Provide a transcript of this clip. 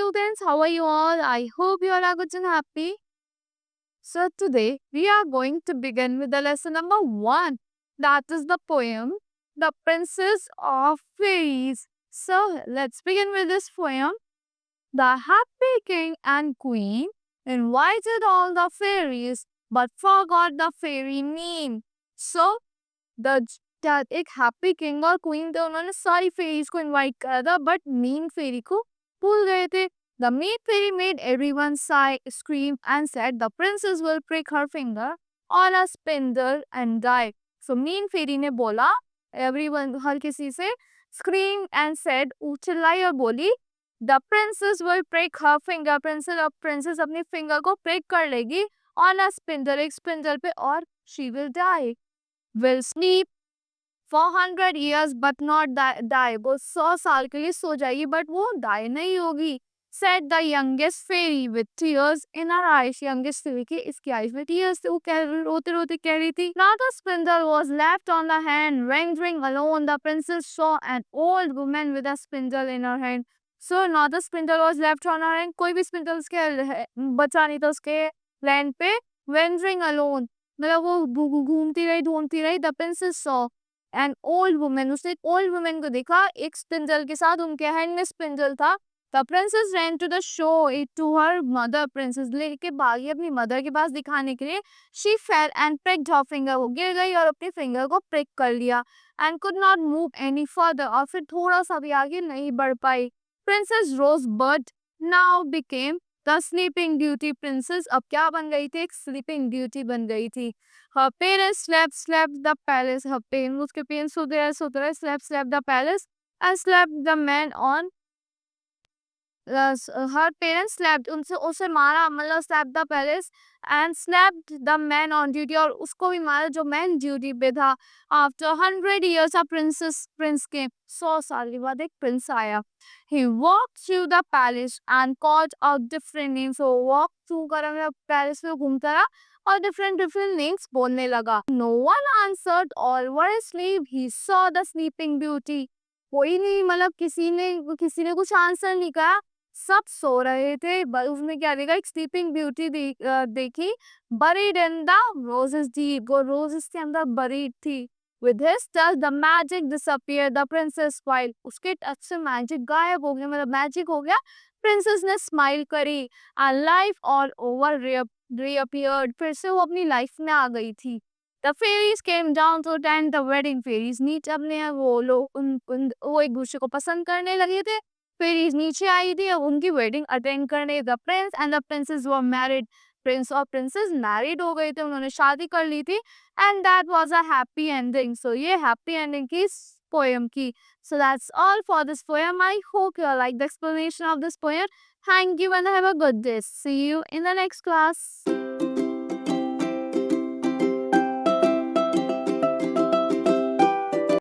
students, how are you all? I hope you all are good and happy. So today we are going to begin with the lesson number 1. That is the poem The Princess of Fairies. So let's begin with this poem. The happy king and queen invited all the fairies but forgot the fairy name. So the एक happy king और queen थे, उन्होंने सारी fairies को invite करा था but main फेरी को भूल गए थे. The main ferry made everyone sigh, scream and said the princess will prick her finger on a spindle and die. So मेन फेरी ने बोला, एवरीवन हर किसी से scream and said, चिल्लाई और बोली, the princess will prick her finger, princess अपनी फिंगर को prick कर लेगी on a spindle, एक स्पिंडल पे, और she will die. Will sleep for 100 years but not die. वो 100 साल के लिए सो जाएगी बट वो die नहीं होगी. Said the youngest fairy with tears in her eyes. Youngest fairy के इसकी eyes में tears थे, वो रोते रोते कह रही थी. Now the spindle was left on the hand, rendering alone. The princess saw an old woman with a spindle in her hand. So now the spindle was left on her hand. कोई भी spindle उसके बचा नहीं था उसके land पे. Rendering alone. मतलब वो घूमती रही, ढूंढती रही. The princess saw an old women, उसने एक ओल्ड वुमेन को देखा एक स्पिंडल के साथ, उनके हैंड में स्पिंडल था. The princess ran to the show it to her mother. Princess लेके भागी अपनी मदर के पास दिखाने के लिए. She fell and pricked her finger, वो गिर गई और अपनी फिंगर को प्रिक कर लिया. And could not move any further, और फिर थोड़ा सा भी आगे नहीं बढ़ पाई. Princess Rose but now became the sleeping beauty. Princess अब क्या बन गई थी? एक स्लीपिंग ब्यूटी बन गई थी. Her parents slept the palace. Her parents, उसके parents सोते रहे, slept the palace and slept the man on. Her parents slept, उसे मारा, मतलब slept the palace and slept the man on duty, और उसको भी मारा जो man duty पे था. After 100 years a prince came. 100 साल के बाद एक prince आया. He walked through the palace and called out different names. So walk through कर palace में घूमता रहा और different names बोलने लगा. No one answered, all were asleep. He saw the sleeping beauty. कोई नहीं, मतलब किसी ने कुछ आंसर नहीं कहा, सब सो रहे थे. उसने क्या देखा? एक स्लीपिंग ब्यूटी देखी. buried in the roses deep, वो roses के अंदर buried थी. With his touch the magic disappeared. The princess smiled. उसके टच से मैजिक गायब हो गया, मतलब मैजिक हो गया. प्रिंसेस ने स्माइल करी. and life all over reappeared. फिर से वो अपनी लाइफ में आ गई थी. The fairies came down to attend the wedding. fairies नीचे अपने वो लोग वो एक दूसरे को पसंद करने लगे थे. fairies नीचे आई थी, उनकी वेडिंग अटेंड करने. The prince and the princess were married. Prince और प्रिंसेस मैरिड हो गए थे, उन्होंने शादी कर ली थी. And that was a happy ending. So ये हैप्पी एंडिंग की पोएम की. So that's all for this poem. I hope you like the explanation of this poem. Thank you and have a good day. See you in the next class.